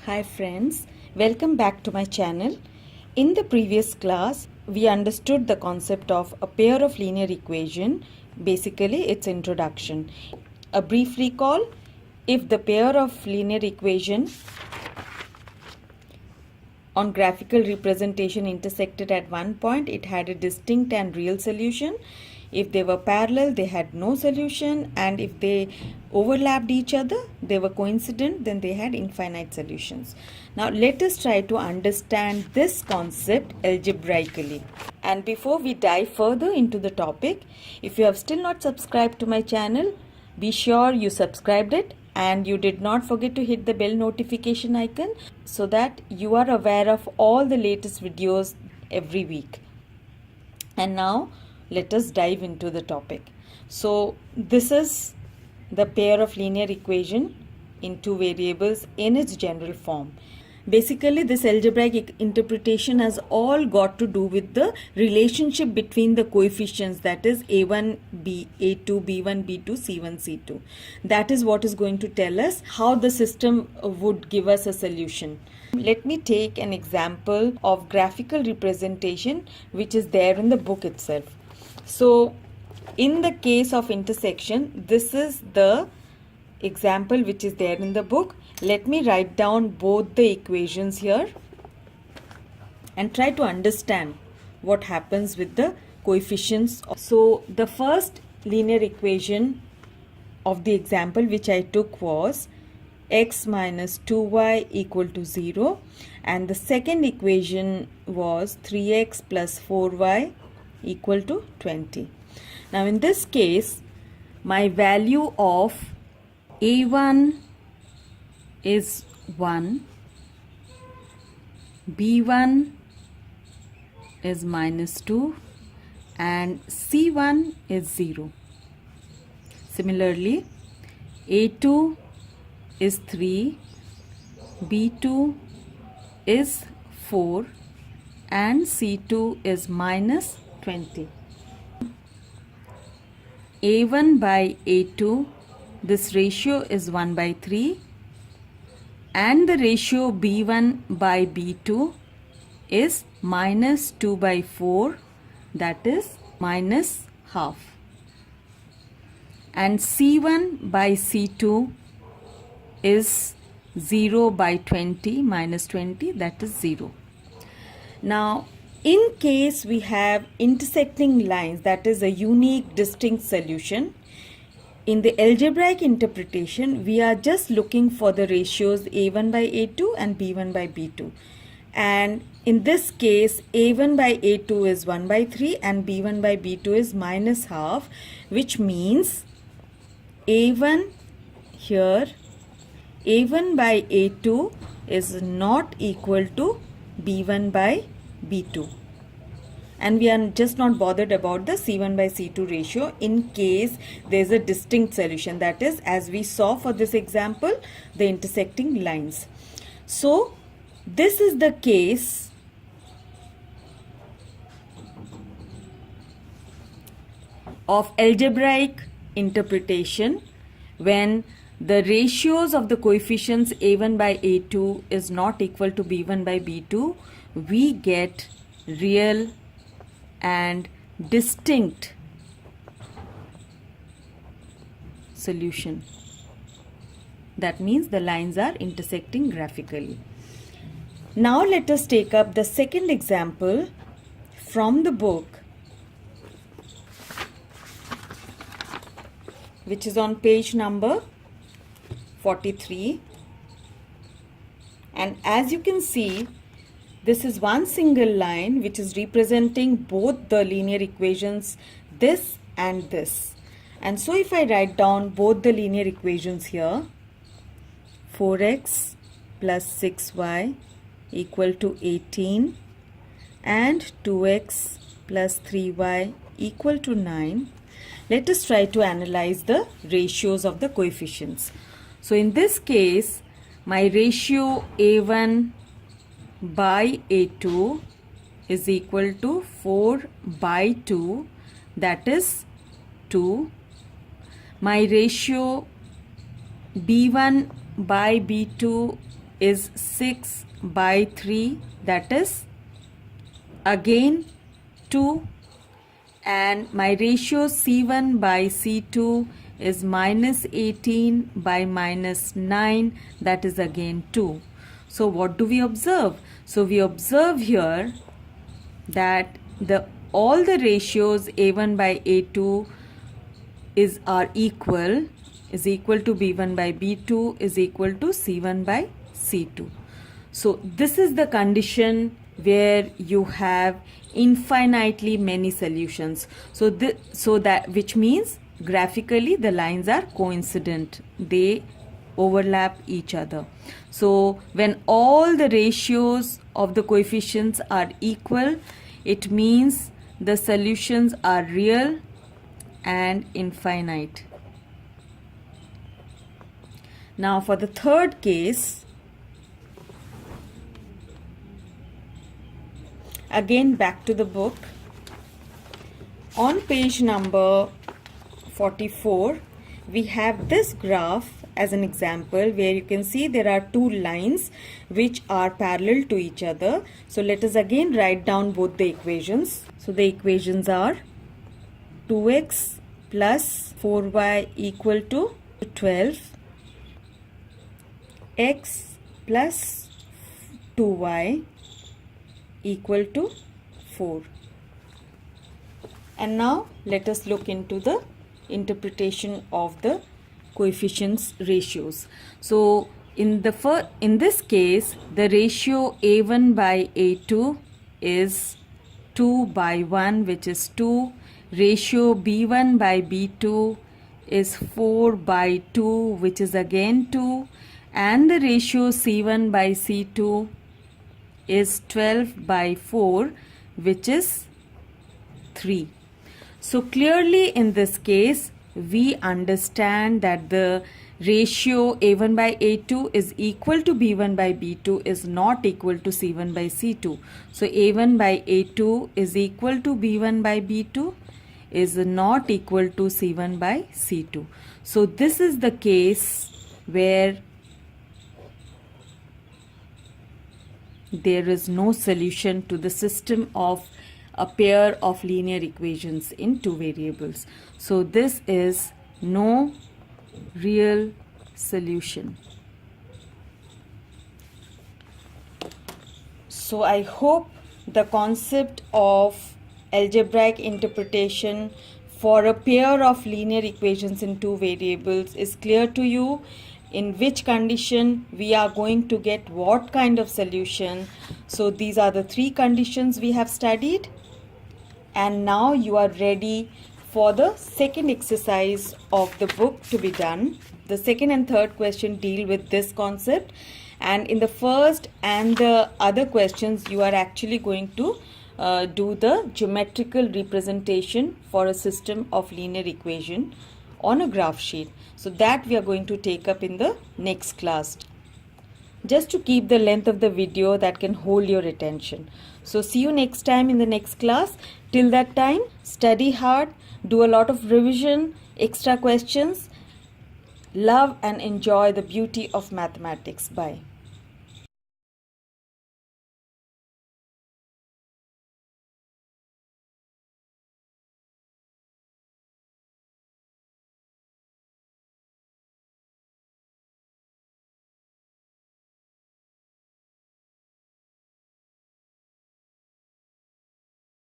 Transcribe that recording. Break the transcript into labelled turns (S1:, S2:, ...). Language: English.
S1: Hi friends, welcome back to my channel. In the previous class, we understood the concept of a pair of linear equation, basically its introduction. A brief recall, if the pair of linear equation on graphical representation intersected at one point, it had a distinct and real solution. If they were parallel, they had no solution, and if they overlapped each other, they were coincident, then they had infinite solutions. Now let us try to understand this concept algebraically. And before we dive further into the topic, if you have still not subscribed to my channel, be sure you subscribed it and you did not forget to hit the bell notification icon so that you are aware of all the latest videos every week. And now let us dive into the topic. So this is the pair of linear equation in two variables in its general form. Basically, this algebraic interpretation has all got to do with the relationship between the coefficients, that is a1, a2, b1, b2, c1, c2. That is what is going to tell us how the system would give us a solution. Let me take an example of graphical representation which is there in the book itself. So, in the case of intersection, this is the example which is there in the book. Let me write down both the equations here and try to understand what happens with the coefficients. So the first linear equation of the example which I took was x minus 2y equal to 0, and the second equation was 3x plus 4y equal to 20. Now in this case, my value of a1 is 1, b1 is minus 2, and c1 is 0. Similarly, a2 is 3, b2 is 4, and c2 is minus 20. a1 by a2, this ratio is 1 by 3, and the ratio b1 by b2 is minus 2 by 4, that is minus half, and c1 by c2 is 0 by 20, minus 20, that is 0. Now in case we have intersecting lines, that is a unique distinct solution. In the algebraic interpretation, we are just looking for the ratios a1 by a2 and b1 by b2. And in this case, a1 by a2 is 1 by 3 and b1 by b2 is minus half, which means a1 here, a1 by a2 is not equal to b1 by b2. And we are just not bothered about the c1 by c2 ratio in case there is a distinct solution, that is, as we saw for this example, the intersecting lines. So this is the case of algebraic interpretation when the ratios of the coefficients a1 by a2 is not equal to b1 by b2. We get real and distinct solution. That means the lines are intersecting graphically. Now let us take up the second example from the book, which is on page number 43. And as you can see, this is one single line which is representing both the linear equations, this and this. And so if I write down both the linear equations here, 4x plus 6y equal to 18 and 2x plus 3y equal to 9. Let us try to analyze the ratios of the coefficients. So in this case, my ratio a1 by a2 is equal to 4 by 2, that is 2. My ratio b1 by b2 is 6 by 3, that is again 2, and my ratio C1 by C2 is minus 18 by minus 9, that is again 2. So what do we observe? So we observe here that all the ratios A1 by A2 are equal to B1 by B2 is equal to C1 by C2. So this is the condition where you have infinitely many solutions. So that which means graphically the lines are coincident, they overlap each other. So when all the ratios of the coefficients are equal, it means the solutions are real and infinite. Now for the third case, again back to the book. On page number 44, we have this graph as an example where you can see there are two lines which are parallel to each other. So let us again write down both the equations. So the equations are 2x plus 4y equal to 12, x plus 2y equal to 4. And now let us look into the interpretation of the coefficients ratios. So in this case, the ratio A1 by A2 is 2 by 1, which is 2. Ratio B1 by B2 is 4 by 2, which is again 2. And the ratio C1 by C2 is 12 by 4, which is 3. So clearly in this case, we understand that the ratio A1 by A2 is equal to B1 by B2 is not equal to C1 by C2. So A1 by A2 is equal to B1 by B2 is not equal to C1 by C2. So this is the case where there is no solution to the system of a pair of linear equations in two variables. So this is no real solution. So I hope the concept of algebraic interpretation for a pair of linear equations in two variables is clear to you. In which condition we are going to get what kind of solution. So these are the three conditions we have studied, and now you are ready for the second exercise of the book to be done. The second and third question deal with this concept, and in the first and the other questions you are actually going to do the geometrical representation for a system of linear equation on a graph sheet. So that we are going to take up in the next class, just to keep the length of the video that can hold your attention. So see you next time in the next class. Till that time, study hard, do a lot of revision, extra questions. Love and enjoy the beauty of mathematics. Bye.